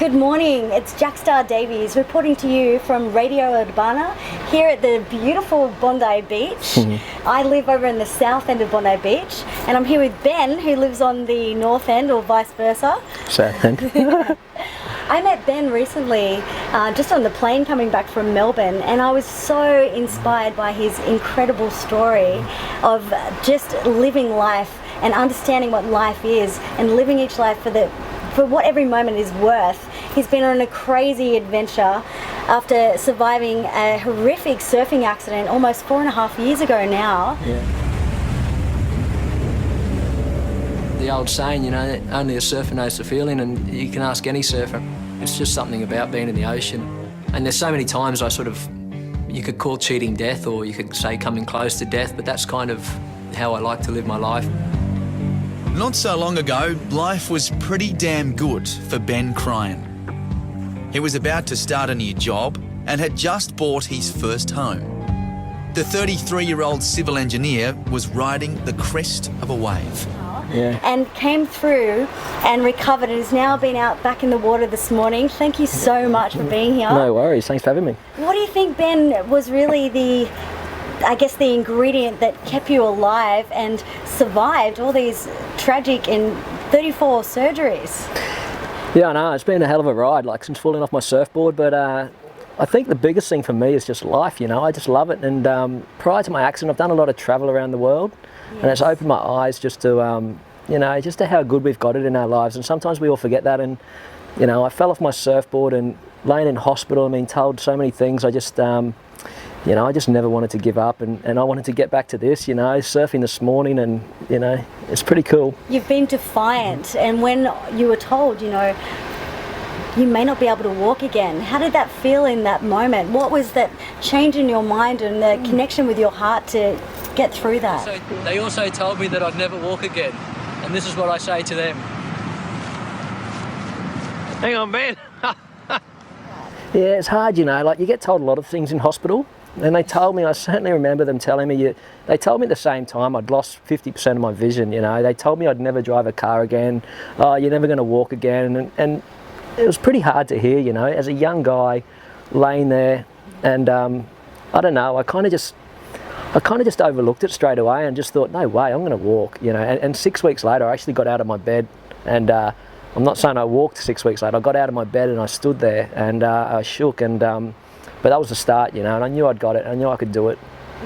Good morning, it's Jackstar Davies reporting to you from Radio Urbana here at the beautiful Bondi Beach. I live over in the south end of Bondi Beach, and I'm here with Ben, who lives on the north end, or vice versa. South end. I met Ben recently just on the plane coming back from Melbourne, and I was so inspired by his incredible story of just living life and understanding what life is and living each life for what every moment is worth. He's been on a crazy adventure after surviving a horrific surfing accident almost 4.5 years ago now. Yeah. The old saying, you know, only a surfer knows the feeling, and you can ask any surfer. It's just something about being in the ocean. And there's so many times you could call cheating death, or you could say coming close to death, but that's kind of how I like to live my life. Not so long ago, life was pretty damn good for Ben Cryan. He was about to start a new job and had just bought his first home. The 33-year-old civil engineer was riding the crest of a wave. Yeah. And came through and recovered and has now been out back in the water this morning. Thank you so much for being here. No worries, thanks for having me. What do you think, Ben, was really the ingredient that kept you alive and survived all these tragic and 34 surgeries? Yeah, I know, it's been a hell of a ride, like since falling off my surfboard, but I think the biggest thing for me is just life, you know, I just love it. And prior to my accident, I've done a lot of travel around the world. Yes. And it's opened my eyes just to, you know, just to how good we've got it in our lives. And sometimes we all forget that. And, you know, I fell off my surfboard and laying in hospital, I mean, told so many things. I just, you know, I just never wanted to give up, and I wanted to get back to this, you know, surfing this morning, and, you know, it's pretty cool. You've been defiant, and when you were told, you know, you may not be able to walk again, how did that feel in that moment? What was that change in your mind and the connection with your heart to get through that? So they also told me that I'd never walk again, and this is what I say to them. Hang on, Ben. Yeah, it's hard, you know, like you get told a lot of things in hospital. And they told me, I certainly remember them telling me, they told me at the same time I'd lost 50% of my vision, you know. They told me I'd never drive a car again, oh, you're never going to walk again. And it was pretty hard to hear, you know, as a young guy laying there. And I don't know, I kind of just overlooked it straight away and just thought, no way, I'm going to walk, you know. And 6 weeks later, I actually got out of my bed, and I'm not saying I walked 6 weeks later, I got out of my bed and I stood there, and I shook, and but that was the start, you know, and I knew I'd got it. I knew I could do it.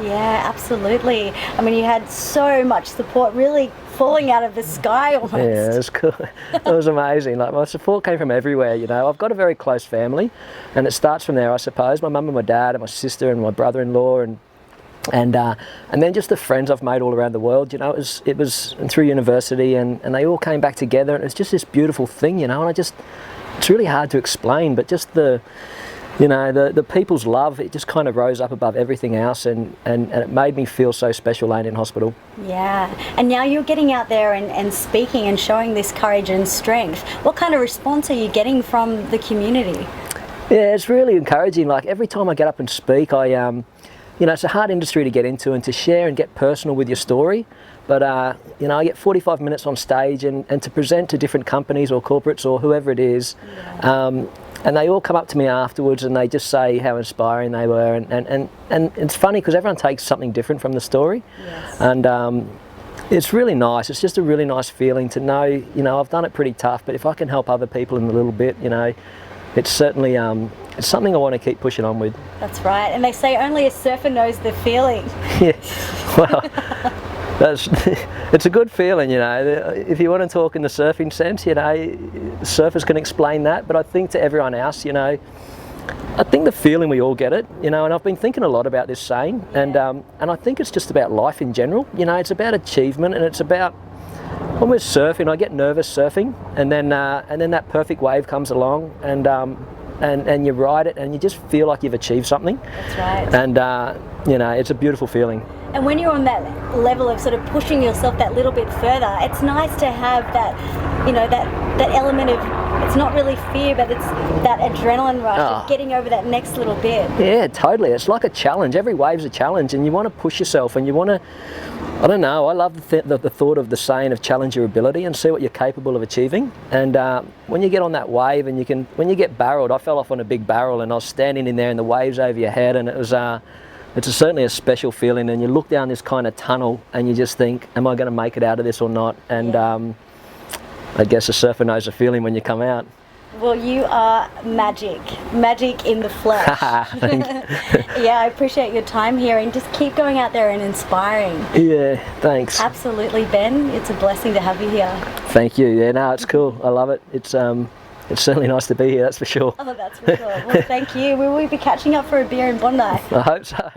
Yeah, absolutely. I mean, you had so much support really falling out of the sky almost. Yeah, it was cool. It was amazing. Like, my support came from everywhere, you know. I've got a very close family, and it starts from there, I suppose. My mum and my dad and my sister and my brother-in-law, and then just the friends I've made all around the world, you know. It was through university, and they all came back together, and it's just this beautiful thing, you know. And it's really hard to explain, but just the people's love, it just kind of rose up above everything else, and it made me feel so special laying in hospital. Yeah, and now you're getting out there and speaking and showing this courage and strength. What kind of response are you getting from the community? Yeah, it's really encouraging. Like, every time I get up and speak, you know, it's a hard industry to get into and to share and get personal with your story. But, you know, I get 45 minutes on stage and to present to different companies or corporates or whoever it is. Yeah. And they all come up to me afterwards and they just say how inspiring they were. And it's funny because everyone takes something different from the story. Yes. And it's really nice. It's just a really nice feeling to know, you know, I've done it pretty tough, but if I can help other people in a little bit, you know, it's certainly it's something I want to keep pushing on with. That's right. And they say only a surfer knows the feeling. Yeah, well, it's a good feeling, you know. If you want to talk in the surfing sense, you know, surfers can explain that, but I think to everyone else, you know, I think the feeling we all get it, you know, and I've been thinking a lot about this saying, yeah. And I think it's just about life in general, you know. It's about achievement, and it's about, when we're surfing, I get nervous surfing, and then that perfect wave comes along, and you ride it, and you just feel like you've achieved something. That's right. And you know, it's a beautiful feeling. And when you're on that level of sort of pushing yourself that little bit further, it's nice to have that, you know, that element of it's not really fear, but it's that adrenaline rush Oh. of getting over that next little bit. Yeah, totally. It's like a challenge. Every wave's a challenge, and you want to push yourself, and you want to, I don't know, I love the thought of the saying of challenge your ability and see what you're capable of achieving. And when you get on that wave and when you get barreled, I fell off on a big barrel and I was standing in there and the waves over your head, and it was, certainly a special feeling. And you look down this kind of tunnel and you just think, am I going to make it out of this or not? And I guess a surfer knows the feeling when you come out. Well, you are magic in the flesh. Yeah, I appreciate your time here, and just keep going out there and inspiring. Yeah, thanks. Absolutely, Ben. It's a blessing to have you here. Thank you. Yeah, no, it's cool. I love it. It's certainly nice to be here, that's for sure. Oh, that's for sure. Well, thank you. Will we be catching up for a beer in Bondi? I hope so.